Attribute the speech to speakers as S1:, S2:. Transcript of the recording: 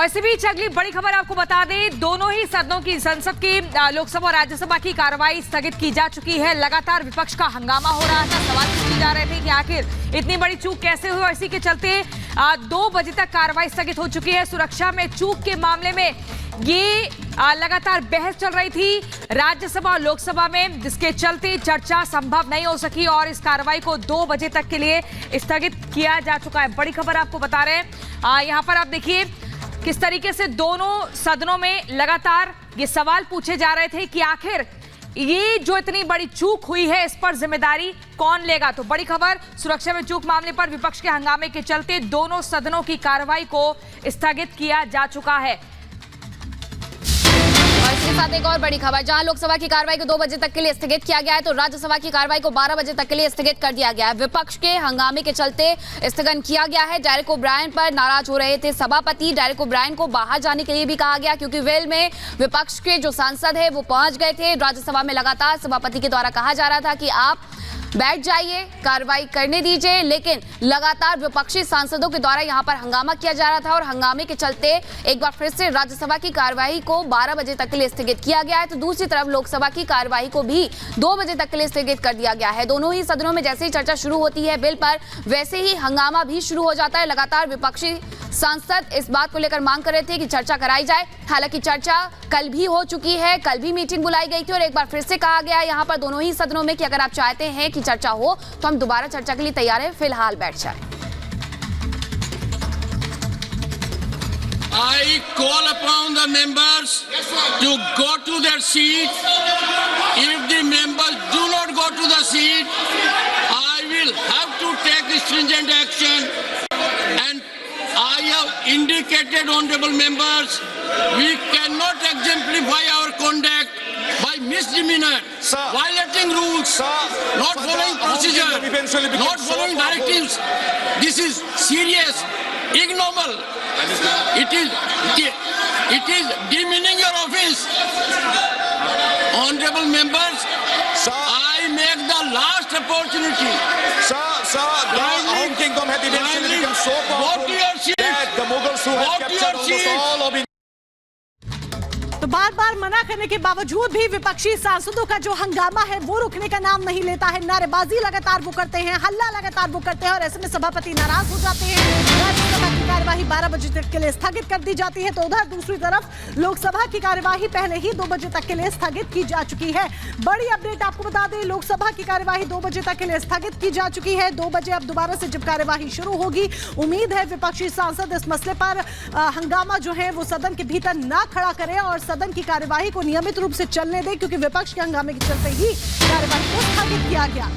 S1: और इसी बीच अगली बड़ी खबर आपको बता दें, दोनों ही सदनों की संसद की लोकसभा और राज्यसभा की कार्रवाई स्थगित की जा चुकी है। लगातार विपक्ष का हंगामा हो रहा था, सवाल पूछे जा रहे थे कि आखिर इतनी बड़ी चूक कैसे हुई और इसी के चलते 2 बजे तक कार्रवाई स्थगित हो चुकी है। सुरक्षा में चूक के मामले में ये लगातार बहस चल रही थी राज्यसभा और लोकसभा में, जिसके चलते चर्चा संभव नहीं हो सकी और इस कार्रवाई को 2 बजे तक के लिए स्थगित किया जा चुका है। बड़ी खबर आपको बता रहे हैं, यहाँ पर आप देखिए किस तरीके से दोनों सदनों में लगातार ये सवाल पूछे जा रहे थे कि आखिर ये जो इतनी बड़ी चूक हुई है इस पर जिम्मेदारी कौन लेगा। तो बड़ी खबर, सुरक्षा में चूक मामले पर विपक्ष के हंगामे के चलते दोनों सदनों की कार्रवाई को स्थगित किया जा चुका है।
S2: और इसके साथ एक और बड़ी खबर, जहां लोकसभा की कार्रवाई को 2 बजे तक के लिए स्थगित किया गया है, तो राज्यसभा की कार्रवाई को 12 बजे तक के लिए स्थगित कर दिया गया है। विपक्ष के हंगामे के चलते स्थगन किया गया है। डेरेक ओब्रायन पर नाराज हो रहे थे सभापति। डेरेक ओब्रायन को बाहर जाने के लिए भी कहा गया, क्योंकि वेल में विपक्ष के जो सांसद है वो पहुंच गए थे। राज्यसभा में लगातार सभापति के द्वारा कहा जा रहा था कि आप बैठ जाइए, कार्रवाई करने दीजिए, लेकिन लगातार विपक्षी सांसदों के द्वारा यहां पर हंगामा किया जा रहा था और हंगामे के चलते एक बार फिर से राज्यसभा की कार्यवाही को 12 बजे तक के लिए स्थगित किया गया है। तो दूसरी तरफ लोकसभा की कार्यवाही को भी 2 बजे तक के लिए स्थगित कर दिया गया है। दोनों ही सदनों में जैसे ही चर्चा शुरू होती है बिल पर, वैसे ही हंगामा भी शुरू हो जाता है। लगातार विपक्षी सांसद इस बात को लेकर मांग कर रहे थे कि चर्चा कराई जाए। हालांकि चर्चा कल भी हो चुकी है, कल भी मीटिंग बुलाई गई थी और एक बार फिर से कहा गया यहाँ पर दोनों ही सदनों में कि अगर आप चाहते हैं कि चर्चा हो तो हम दोबारा चर्चा के लिए तैयार हैं, फिलहाल बैठ जाए।
S3: I call upon the members to go to their seat. If the members do not go to the seat, I will have to take stringent action. And I have indicated, honorable members, we cannot exemplify our conduct by misdemeanor, violating rules, not following procedure, not following directives. This is serious, ignoble. It is demeaning your office. Honorable members, I make the last opportunity.
S4: Sir, the Ahom kingdom had eventually become so powerful that the Mughals who had captured almost all of India.
S5: तो बार बार मना करने के बावजूद भी विपक्षी सांसदों का जो हंगामा है वो रुकने का नाम नहीं लेता है। नारेबाजी लगातार वो करते हैं, हल्ला लगातार वो करते हैं और ऐसे में सभापति नाराज हो जाते हैं। राज्यसभा की कार्यवाही 12 बजे तक के लिए स्थगित कर दी जाती है। तो उधर दूसरी तरफ लोकसभा की कार्यवाही पहले ही 2 बजे तक के लिए स्थगित की जा चुकी है। बड़ी अपडेट आपको बता दें, लोकसभा की कार्यवाही 2 बजे तक के लिए स्थगित की जा चुकी है। 2 बजे अब दोबारा से जब कार्यवाही शुरू होगी, उम्मीद है विपक्षी सांसद इस मसले पर हंगामा जो है वो सदन के भीतर ना खड़ा करें और सदन की कार्यवाही को नियमित रूप से चलने दें, क्योंकि विपक्ष के हंगामे के चलते ही कार्यवाही को स्थगित किया गया।